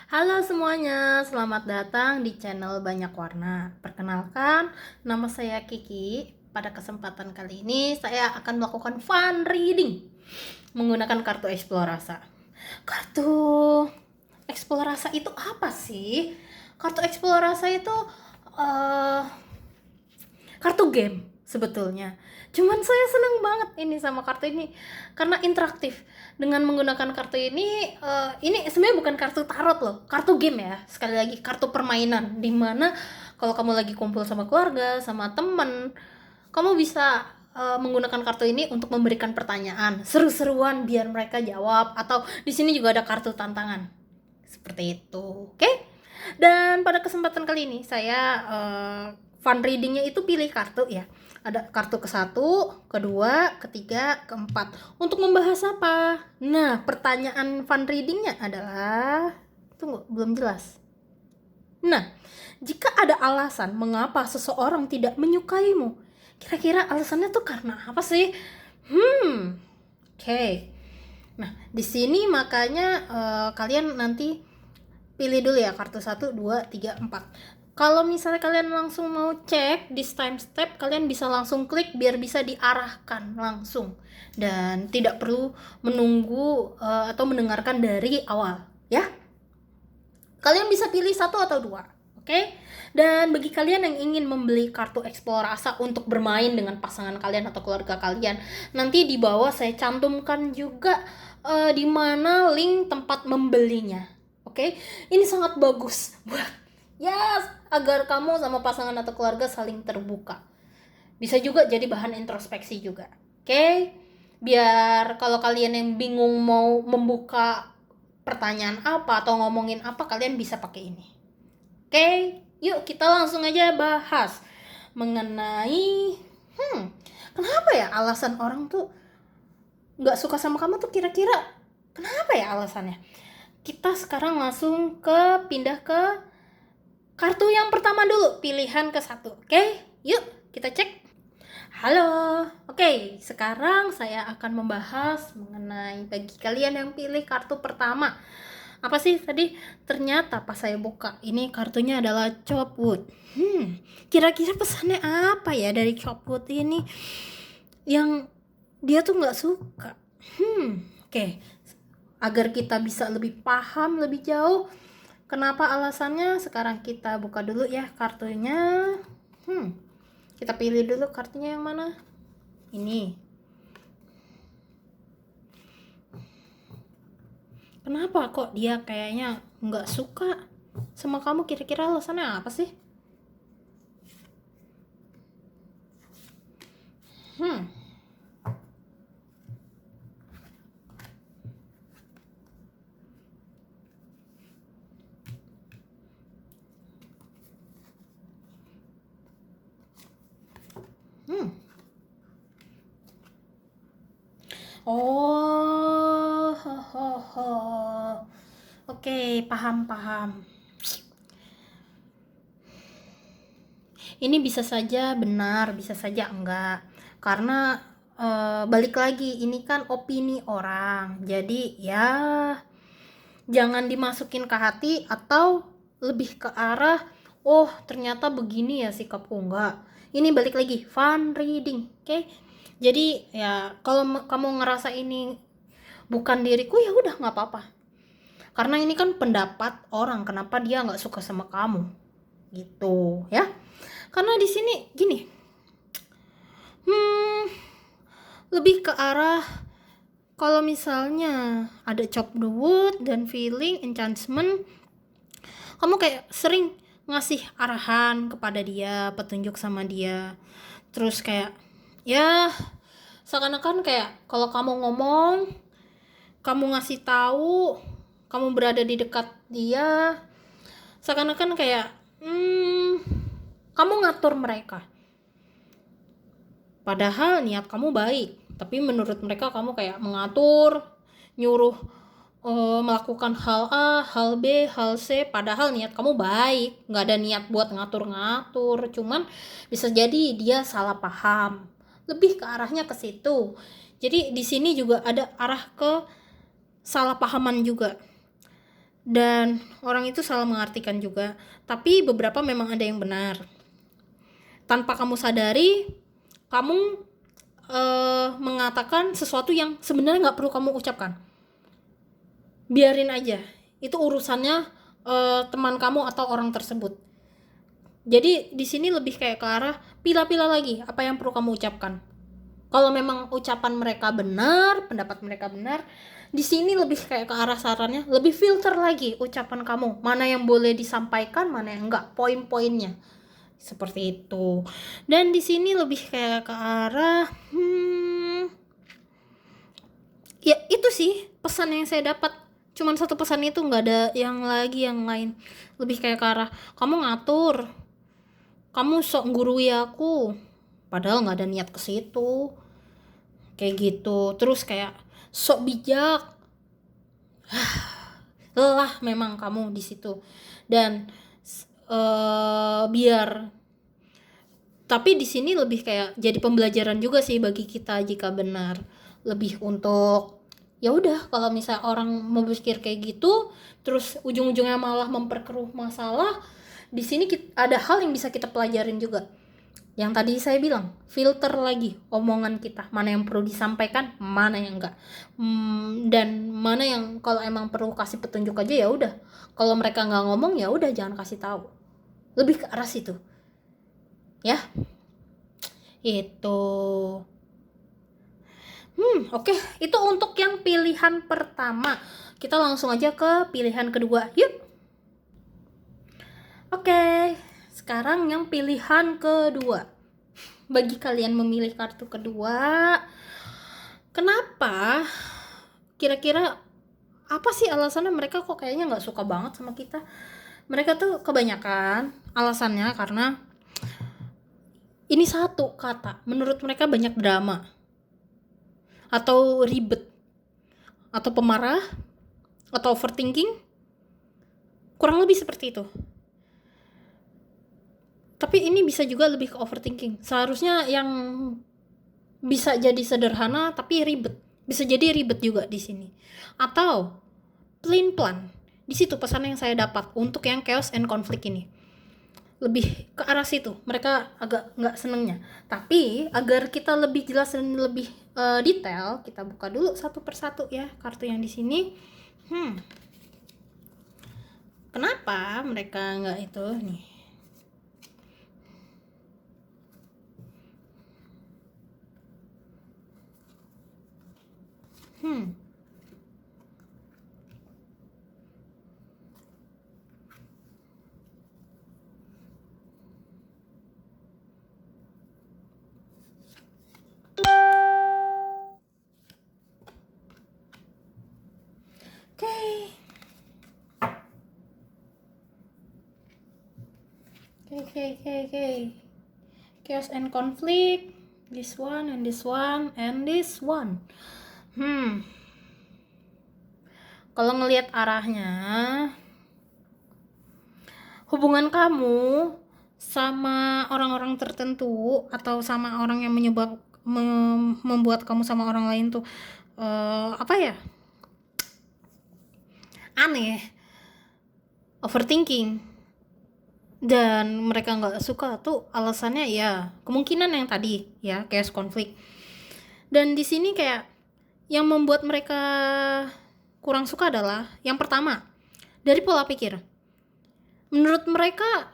Halo semuanya, selamat datang di channel Banyak Warna. Perkenalkan, nama saya Kiki. Pada kesempatan kali ini, saya akan melakukan fun reading menggunakan kartu eksplorasa. Kartu eksplorasa itu apa sih? Kartu eksplorasa itu uh, kartu game sebetulnya. Cuman saya seneng banget ini sama kartu ini karena interaktif. Dengan menggunakan kartu ini sebenarnya bukan kartu tarot loh, kartu game ya. Sekali lagi kartu permainan, dimana kalau kamu lagi kumpul sama keluarga, sama temen, kamu bisa menggunakan kartu ini untuk memberikan pertanyaan seru-seruan biar mereka jawab. Atau di sini juga ada kartu tantangan seperti itu, oke? Dan pada kesempatan kali ini saya fun readingnya itu pilih kartu ya. Ada kartu ke-1, kedua, ketiga, keempat. Untuk membahas apa? Nah, pertanyaan fun readingnya adalah, tunggu, belum jelas. Nah, jika ada alasan mengapa seseorang tidak menyukaimu, kira-kira alasannya tuh karena apa sih? Oke. Nah, di sini makanya kalian nanti pilih dulu ya kartu 1, 2, 3, 4. Kalau misalnya kalian langsung mau cek di time step, kalian bisa langsung klik biar bisa diarahkan langsung dan tidak perlu menunggu atau mendengarkan dari awal ya. Kalian bisa pilih 1 atau 2, oke? Dan bagi kalian yang ingin membeli kartu eksplorasa untuk bermain dengan pasangan kalian atau keluarga kalian, nanti di bawah saya cantumkan juga di mana link tempat membelinya. Oke? Ini sangat bagus buat agar kamu sama pasangan atau keluarga saling terbuka. Bisa juga jadi bahan introspeksi juga. Oke? Biar kalau kalian yang bingung mau membuka pertanyaan apa atau ngomongin apa, kalian bisa pakai ini. Oke? Yuk kita langsung aja bahas mengenai kenapa ya alasan orang tuh nggak suka sama kamu tuh, kira-kira kenapa ya alasannya? Kita sekarang langsung pindah ke kartu yang pertama dulu, pilihan ke-1. Oke, yuk kita cek. Halo, oke, sekarang saya akan membahas mengenai bagi kalian yang pilih kartu pertama. Apa sih tadi? Ternyata pas saya buka, ini kartunya adalah Chopwood. Kira-kira pesannya apa ya dari Chopwood ini yang dia tuh nggak suka? Oke. Agar kita bisa lebih paham lebih jauh kenapa alasannya, sekarang kita buka dulu ya kartunya. Kita pilih dulu kartunya yang mana? Ini. Kenapa kok dia kayaknya nggak suka sama kamu? Kira-kira alasannya apa sih? Oh, Oke, paham. Ini bisa saja benar, bisa saja enggak. Karena balik lagi, ini kan opini orang. Jadi ya jangan dimasukin ke hati atau lebih ke arah, oh ternyata begini ya sikapku. Enggak. Ini balik lagi, fun reading, oke? Jadi ya kalau kamu ngerasa ini bukan diriku, ya udah nggak apa-apa. Karena ini kan pendapat orang, kenapa dia nggak suka sama kamu, gitu ya. Karena di sini gini, lebih ke arah kalau misalnya ada chop the wood dan feeling enchantment, kamu kayak sering ngasih arahan kepada dia, petunjuk sama dia. Terus kayak ya seakan-akan kayak kalau kamu ngomong, kamu ngasih tahu, kamu berada di dekat dia, seakan-akan kayak kamu ngatur mereka. Padahal niat kamu baik, tapi menurut mereka kamu kayak mengatur, nyuruh melakukan hal A, hal B, hal C, padahal niat kamu baik, nggak ada niat buat ngatur-ngatur. Cuman bisa jadi dia salah paham, lebih ke arahnya ke situ. Jadi di sini juga ada arah ke salah pahaman juga. dan orang itu salah mengartikan juga. Tapi beberapa memang ada yang benar. Tanpa kamu sadari, kamu mengatakan sesuatu yang sebenarnya nggak perlu kamu ucapkan. Biarin aja, itu urusannya teman kamu atau orang tersebut. Jadi di sini lebih kayak ke arah pilah-pilah lagi apa yang perlu kamu ucapkan. Kalau memang ucapan mereka benar, pendapat mereka benar, di sini lebih kayak ke arah sarannya, lebih filter lagi ucapan kamu, mana yang boleh disampaikan, mana yang enggak, poin-poinnya. Seperti itu. Dan di sini lebih kayak ke arah ya itu sih pesan yang saya dapat. Cuman satu pesan itu, nggak ada yang lain. Lebih kayak ke arah kamu ngatur, kamu sok gurui aku, padahal nggak ada niat ke situ, kayak gitu. Terus kayak sok bijak, lelah memang kamu di situ. Dan biar, tapi di sini lebih kayak jadi pembelajaran juga sih bagi kita jika benar. Lebih untuk ya udah, kalau misalnya orang mau berpikir kayak gitu terus ujung-ujungnya malah memperkeruh masalah, di sini ada hal yang bisa kita pelajarin juga. Yang tadi saya bilang, filter lagi omongan kita, mana yang perlu disampaikan, mana yang enggak, dan mana yang kalau emang perlu kasih petunjuk aja ya udah. Kalau mereka nggak ngomong ya udah, jangan kasih tahu. Lebih ke arah situ ya. Itu oke. Itu untuk yang pilihan pertama. Kita langsung aja ke pilihan kedua, yuk. Oke, sekarang yang pilihan kedua. Bagi kalian memilih kartu kedua, kenapa? Kira-kira apa sih alasannya mereka kok kayaknya nggak suka banget sama kita? Mereka tuh kebanyakan alasannya karena ini satu kata, menurut mereka banyak drama, atau ribet, atau pemarah, atau overthinking. Kurang lebih seperti itu. Tapi ini bisa juga lebih ke overthinking. Seharusnya yang bisa jadi sederhana tapi ribet. Bisa jadi ribet juga di sini. Atau plain plan. Di situ pesan yang saya dapat untuk yang chaos and conflict ini. Lebih ke arah situ. Mereka agak nggak senengnya. Tapi agar kita lebih jelas dan lebih detail, kita buka dulu satu persatu ya kartu yang di sini. Kenapa mereka nggak itu nih? Okay. Chaos and conflict. This one and this one and this one. Kalau ngelihat arahnya, hubungan kamu sama orang-orang tertentu atau sama orang yang membuat kamu sama orang lain tuh aneh, overthinking, dan mereka nggak suka tuh alasannya ya kemungkinan yang tadi ya, chaos konflik. Dan di sini kayak yang membuat mereka kurang suka adalah yang pertama, dari pola pikir. Menurut mereka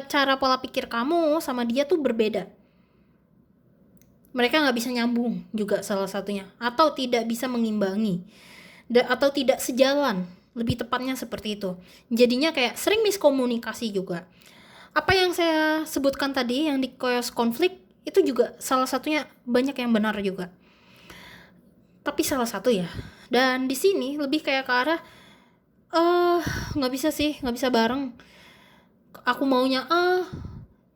cara pola pikir kamu sama dia tuh berbeda. Mereka nggak bisa nyambung juga salah satunya, atau tidak bisa mengimbangi, atau tidak sejalan, lebih tepatnya seperti itu. Jadinya kayak sering miskomunikasi juga. Apa yang saya sebutkan tadi yang di chaos konflik itu juga salah satunya, banyak yang benar juga, tapi salah satu ya. Dan di sini lebih kayak ke arah nggak bisa bareng. Aku maunya A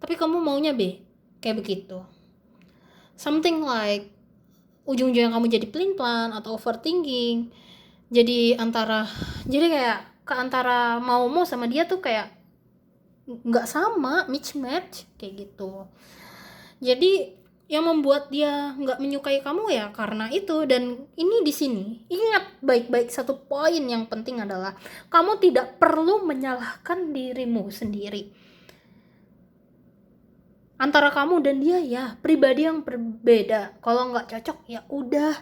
tapi kamu maunya B, kayak begitu. Something like ujung-ujungnya kamu jadi pelin-pelan atau overthinking. Jadi kayak ke antara mau sama dia tuh kayak nggak sama, mismatch kayak gitu. Jadi yang membuat dia nggak menyukai kamu ya karena itu. Dan ini di sini ingat baik-baik satu poin yang penting adalah kamu tidak perlu menyalahkan dirimu sendiri. Antara kamu dan dia ya pribadi yang berbeda. Kalau nggak cocok ya udah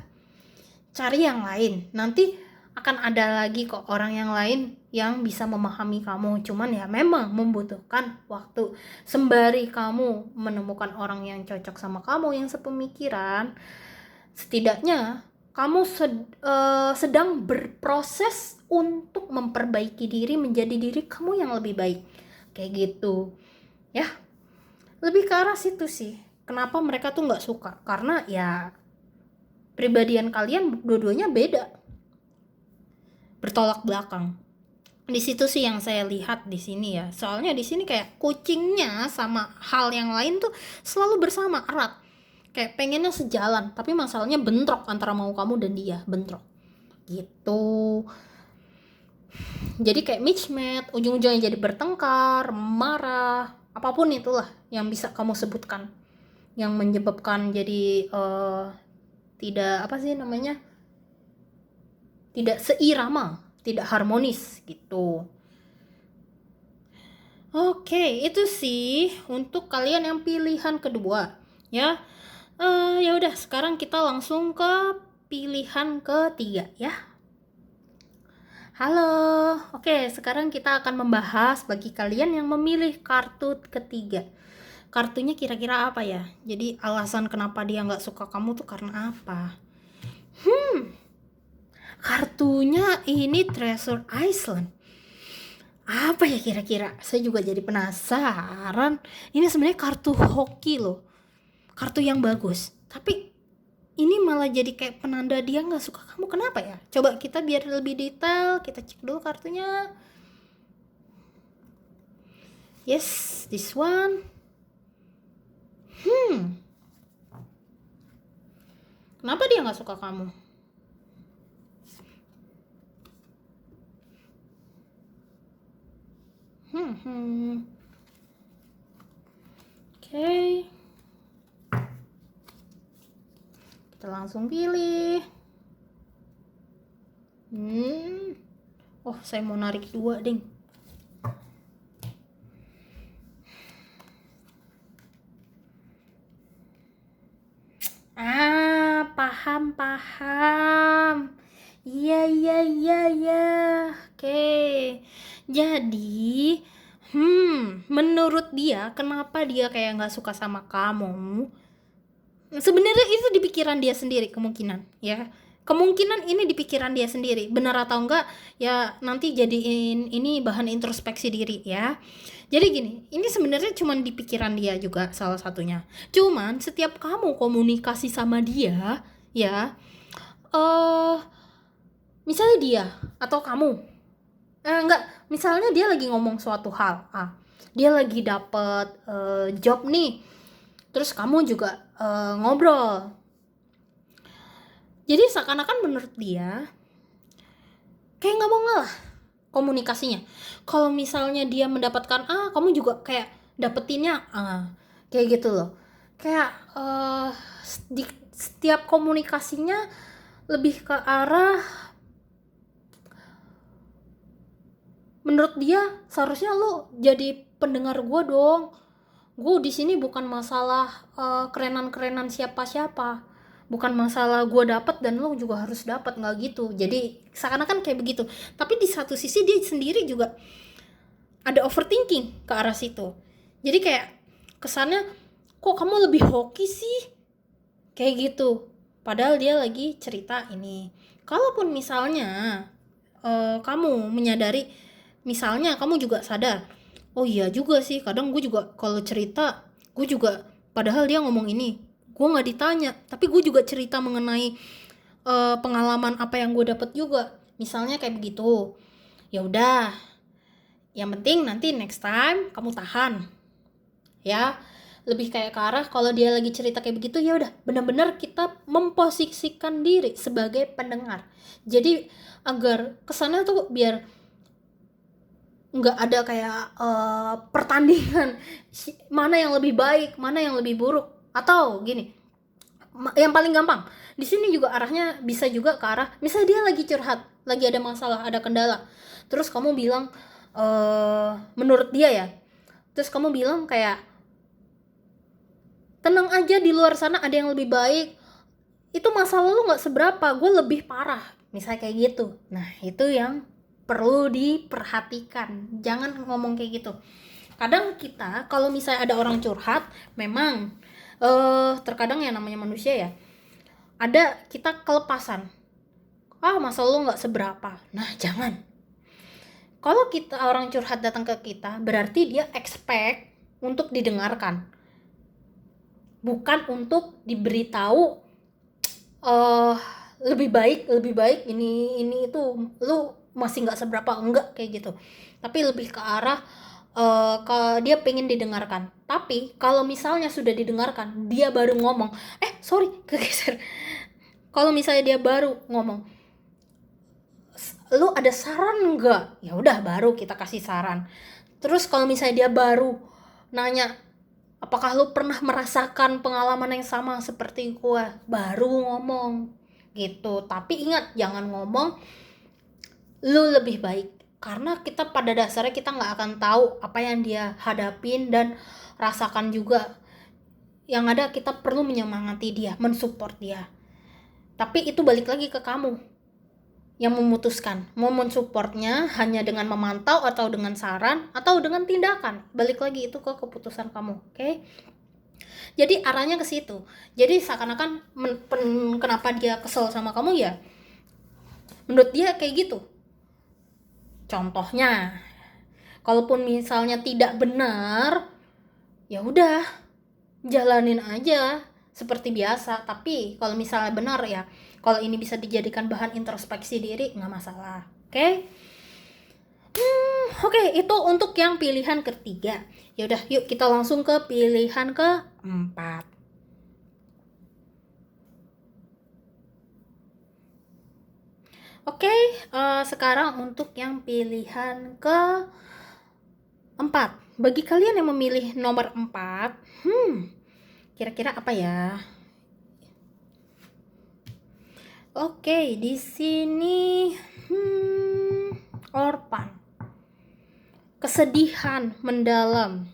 cari yang lain. Nanti akan ada lagi kok orang yang lain yang bisa memahami kamu. Cuman ya memang membutuhkan waktu. Sembari kamu menemukan orang yang cocok sama kamu, yang sepemikiran, setidaknya kamu sedang berproses untuk memperbaiki diri menjadi diri kamu yang lebih baik. Kayak gitu. Ya, lebih ke arah situ sih. Kenapa mereka tuh nggak suka? Karena ya pribadian kalian dua-duanya beda, bertolak belakang. Di situ sih yang saya lihat di sini ya. Soalnya di sini kayak kucingnya sama hal yang lain tuh selalu bersama erat. Kayak pengennya sejalan, tapi masalahnya bentrok antara mau kamu dan dia, bentrok. Gitu. Jadi kayak mismatch, ujung-ujungnya jadi bertengkar, marah, apapun itulah yang bisa kamu sebutkan. Yang menyebabkan jadi tidak apa sih namanya? Tidak seirama, tidak harmonis gitu. Oke, itu sih untuk kalian yang pilihan kedua, ya. Ya udah, sekarang kita langsung ke pilihan ketiga, ya. Halo, oke, sekarang kita akan membahas bagi kalian yang memilih kartu ketiga. Kartunya kira-kira apa ya? Jadi alasan kenapa dia nggak suka kamu tuh karena apa? Kartunya ini Treasure Island. Apa ya kira-kira? Saya juga jadi penasaran. Ini sebenarnya kartu hoki loh. Kartu yang bagus. Tapi ini malah jadi kayak penanda dia nggak suka kamu. Kenapa ya? Coba kita biar lebih detail. Kita cek dulu kartunya. Yes, this one. Kenapa dia nggak suka kamu? Oke. Kita langsung pilih. Oh, saya mau narik 2 ding. Paham. Iya. Oke. Jadi, menurut dia, kenapa dia kayak nggak suka sama kamu? Sebenarnya itu di pikiran dia sendiri kemungkinan, ya. Kemungkinan ini di pikiran dia sendiri. Benar atau enggak, ya nanti jadiin ini bahan introspeksi diri, ya. Jadi gini, ini sebenarnya cuma di pikiran dia juga salah satunya. Cuman setiap kamu komunikasi sama dia, ya, misalnya dia atau kamu, misalnya dia lagi ngomong suatu hal, dia lagi dapet job nih, terus kamu juga ngobrol. Jadi seakan-akan menurut dia kayak nggak mau ngalah komunikasinya. Kalau misalnya dia mendapatkan kamu juga kayak dapetinnya kayak gitu loh. Kayak di setiap komunikasinya lebih ke arah menurut dia seharusnya lo jadi pendengar gue dong. Gue di sini bukan masalah kerenan-kerenan siapa-siapa. Bukan masalah gue dapat dan lo juga harus dapat, nggak gitu. Jadi seakan-akan kayak begitu. Tapi di satu sisi dia sendiri juga ada overthinking ke arah situ. Jadi kayak kesannya kok kamu lebih hoki sih? Kayak gitu. Padahal dia lagi cerita ini. Kalaupun misalnya kamu menyadari, misalnya kamu juga sadar, oh iya juga sih, kadang gue juga kalau cerita, gue juga padahal dia ngomong ini, gue nggak ditanya, tapi gue juga cerita mengenai pengalaman apa yang gue dapet juga, misalnya kayak begitu. Ya udah, yang penting nanti next time kamu tahan, ya. Lebih kayak ke arah kalau dia lagi cerita kayak begitu, ya udah benar-benar kita memposisikan diri sebagai pendengar. Jadi agar kesannya tuh biar nggak ada kayak pertandingan mana yang lebih baik, mana yang lebih buruk. Atau gini, yang paling gampang. Di sini juga arahnya bisa juga ke arah misalnya dia lagi curhat, lagi ada masalah, ada kendala, terus kamu bilang menurut dia ya, terus kamu bilang kayak tenang aja, di luar sana ada yang lebih baik, itu masalah lu nggak seberapa, gue lebih parah, misalnya kayak gitu. Nah itu yang perlu diperhatikan, jangan ngomong kayak gitu. Kadang kita kalau misalnya ada orang curhat, memang terkadang ya namanya manusia ya, ada kita kelepasan, masalah lu nggak seberapa. Nah jangan, kalau kita orang curhat datang ke kita, berarti dia expect untuk didengarkan, bukan untuk diberitahu lebih baik ini itu lu masih nggak seberapa, enggak kayak gitu. Tapi lebih ke arah dia pengen didengarkan. Tapi kalau misalnya sudah didengarkan, dia baru ngomong, sorry kegeser. Kalau misalnya dia baru ngomong, lu ada saran nggak? Ya udah, baru kita kasih saran. Terus kalau misalnya dia baru nanya, apakah lu pernah merasakan pengalaman yang sama seperti gua? Baru ngomong gitu. Tapi ingat, jangan ngomong lu lebih baik, karena kita pada dasarnya kita nggak akan tahu apa yang dia hadapin dan rasakan juga. Yang ada kita perlu menyemangati dia, mensupport dia. Tapi itu balik lagi ke kamu yang memutuskan mau mensupportnya hanya dengan memantau atau dengan saran atau dengan tindakan. Balik lagi itu ke keputusan kamu, oke? Jadi arahnya ke situ. Jadi seakan-akan kenapa dia kesel sama kamu ya, menurut dia kayak gitu. Contohnya, kalaupun misalnya tidak benar, ya udah jalanin aja seperti biasa. Tapi kalau misalnya benar ya, kalau ini bisa dijadikan bahan introspeksi diri, nggak masalah, oke? Oke, itu untuk yang pilihan ketiga. Ya udah, yuk kita langsung ke pilihan keempat. Oke, sekarang untuk yang pilihan keempat. Bagi kalian yang memilih nomor 4, kira-kira apa ya? Oke, di sini orphan. Kesedihan mendalam.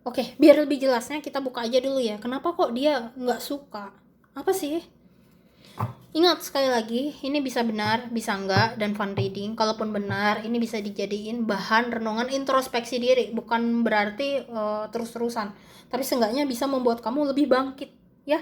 Oke, biar lebih jelasnya kita buka aja dulu ya. Kenapa kok dia nggak suka? Apa sih? Ingat sekali lagi, ini bisa benar, bisa enggak, dan fun reading. Kalaupun benar, ini bisa dijadiin bahan renungan introspeksi diri. Bukan berarti terus-terusan, tapi seenggaknya bisa membuat kamu lebih bangkit, ya.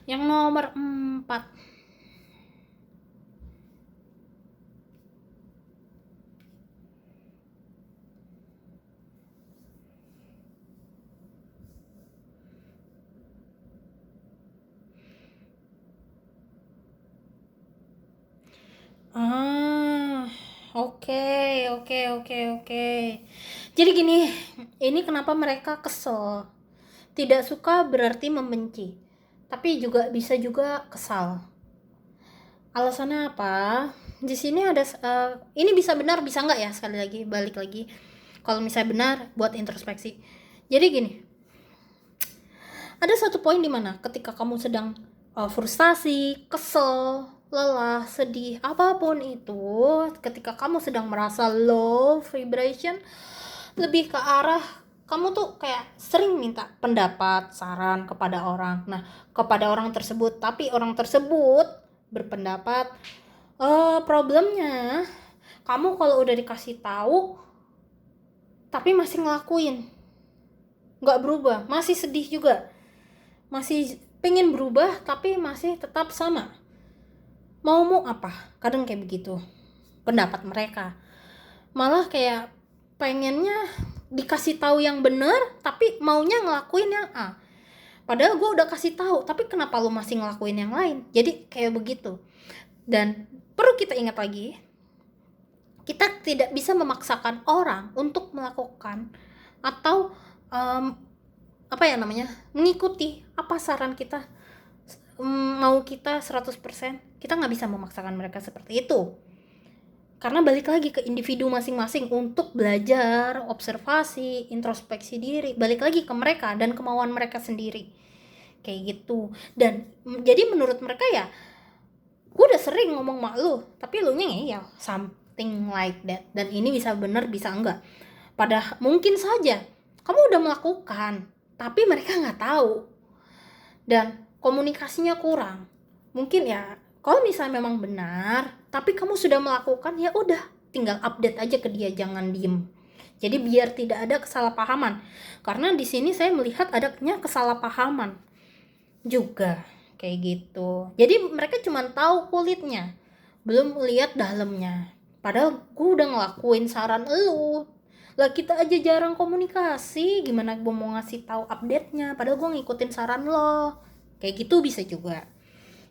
Yang nomor 4. Oke. Jadi gini, ini kenapa mereka kesel. Tidak suka berarti membenci, tapi juga bisa juga kesal. Alasannya apa? Di sini ada ini bisa benar, bisa enggak ya, sekali lagi balik lagi. Kalau misalnya benar, buat introspeksi. Jadi gini, ada satu poin di mana ketika kamu sedang frustasi, kesel, lelah, sedih, apapun itu, ketika kamu sedang merasa low vibration, lebih ke arah kamu tuh kayak sering minta pendapat, saran kepada orang. Nah, kepada orang tersebut, tapi orang tersebut berpendapat, problemnya kamu kalau udah dikasih tahu tapi masih ngelakuin, nggak berubah, masih sedih juga, masih pengen berubah tapi masih tetap sama. Mau apa? Kadang kayak begitu pendapat mereka. malah kayak pengennya dikasih tahu yang benar tapi maunya ngelakuin yang A. Padahal gue udah kasih tahu, tapi kenapa lu masih ngelakuin yang lain? Jadi kayak begitu. Dan perlu kita ingat lagi, kita tidak bisa memaksakan orang untuk melakukan atau mengikuti apa saran kita, mau kita 100%. Kita nggak bisa memaksakan mereka seperti itu. Karena balik lagi ke individu masing-masing untuk belajar, observasi, introspeksi diri, balik lagi ke mereka dan kemauan mereka sendiri. Kayak gitu. Dan jadi menurut mereka ya, gue udah sering ngomong mak lu, tapi lu nya ngeyel, something like that. Dan ini bisa bener, bisa enggak. Padahal mungkin saja kamu udah melakukan, tapi mereka nggak tahu. Dan komunikasinya kurang. Mungkin ya, kalau misalnya memang benar, tapi kamu sudah melakukan, ya udah, tinggal update aja ke dia, jangan diem. Jadi biar tidak ada kesalahpahaman. Karena di sini saya melihat adanya kesalahpahaman juga kayak gitu. Jadi mereka cuma tahu kulitnya, belum lihat dalamnya. Padahal gue udah ngelakuin saran lu. Lah kita aja jarang komunikasi, gimana gue mau ngasih tahu update-nya? Padahal gue ngikutin saran lo. Kayak gitu bisa juga.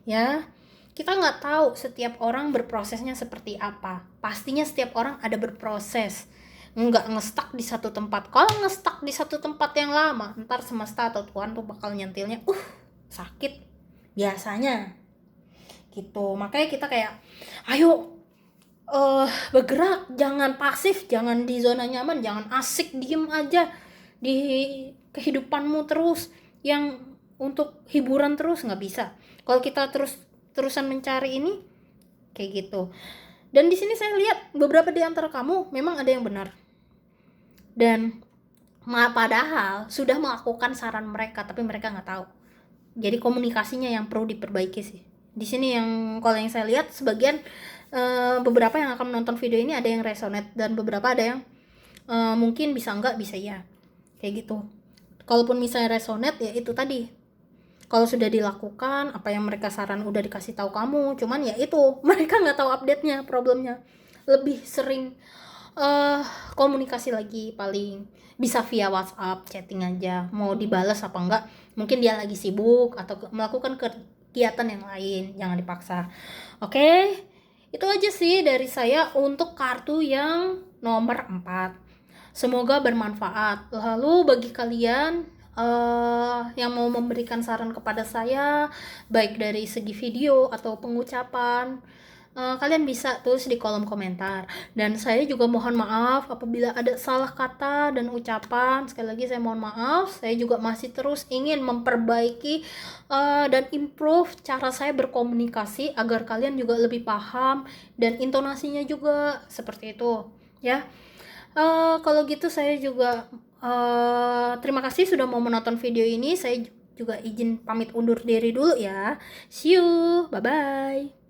Ya, kita nggak tahu setiap orang berprosesnya seperti apa. Pastinya setiap orang ada berproses, nggak ngestak di satu tempat. Kalau ngestak di satu tempat yang lama, ntar semesta atau Tuhan tuh bakal nyentilnya sakit biasanya gitu. Makanya kita kayak ayo bergerak, jangan pasif, jangan di zona nyaman, jangan asik diem aja di kehidupanmu terus yang untuk hiburan terus, nggak bisa. Kalau kita terusan mencari ini kayak gitu. Dan di sini saya lihat beberapa di antara kamu memang ada yang benar, dan padahal sudah melakukan saran mereka tapi mereka nggak tahu. Jadi komunikasinya yang perlu diperbaiki sih. Di sini yang kalau yang saya lihat sebagian beberapa yang akan menonton video ini ada yang resonate dan beberapa ada yang mungkin bisa enggak, bisa ya. Kayak gitu. Kalaupun misalnya resonate ya itu tadi. Kalau sudah dilakukan apa yang mereka saran udah dikasih tahu kamu, cuman ya itu mereka nggak tahu update-nya, problemnya. Lebih sering komunikasi lagi, paling bisa via WhatsApp, chatting aja, mau dibalas apa enggak, mungkin dia lagi sibuk atau melakukan kegiatan yang lain, jangan dipaksa. Oke, itu aja sih dari saya untuk kartu yang nomor 4. Semoga bermanfaat. Lalu bagi kalian yang mau memberikan saran kepada saya, baik dari segi video atau pengucapan, kalian bisa tulis di kolom komentar. Dan saya juga mohon maaf apabila ada salah kata dan ucapan. Sekali lagi saya mohon maaf. Saya juga masih terus ingin memperbaiki dan improve cara saya berkomunikasi agar kalian juga lebih paham dan intonasinya juga seperti itu ya. Kalau gitu saya juga terima kasih sudah mau menonton video ini. Saya juga izin pamit undur diri dulu ya. See you, bye bye.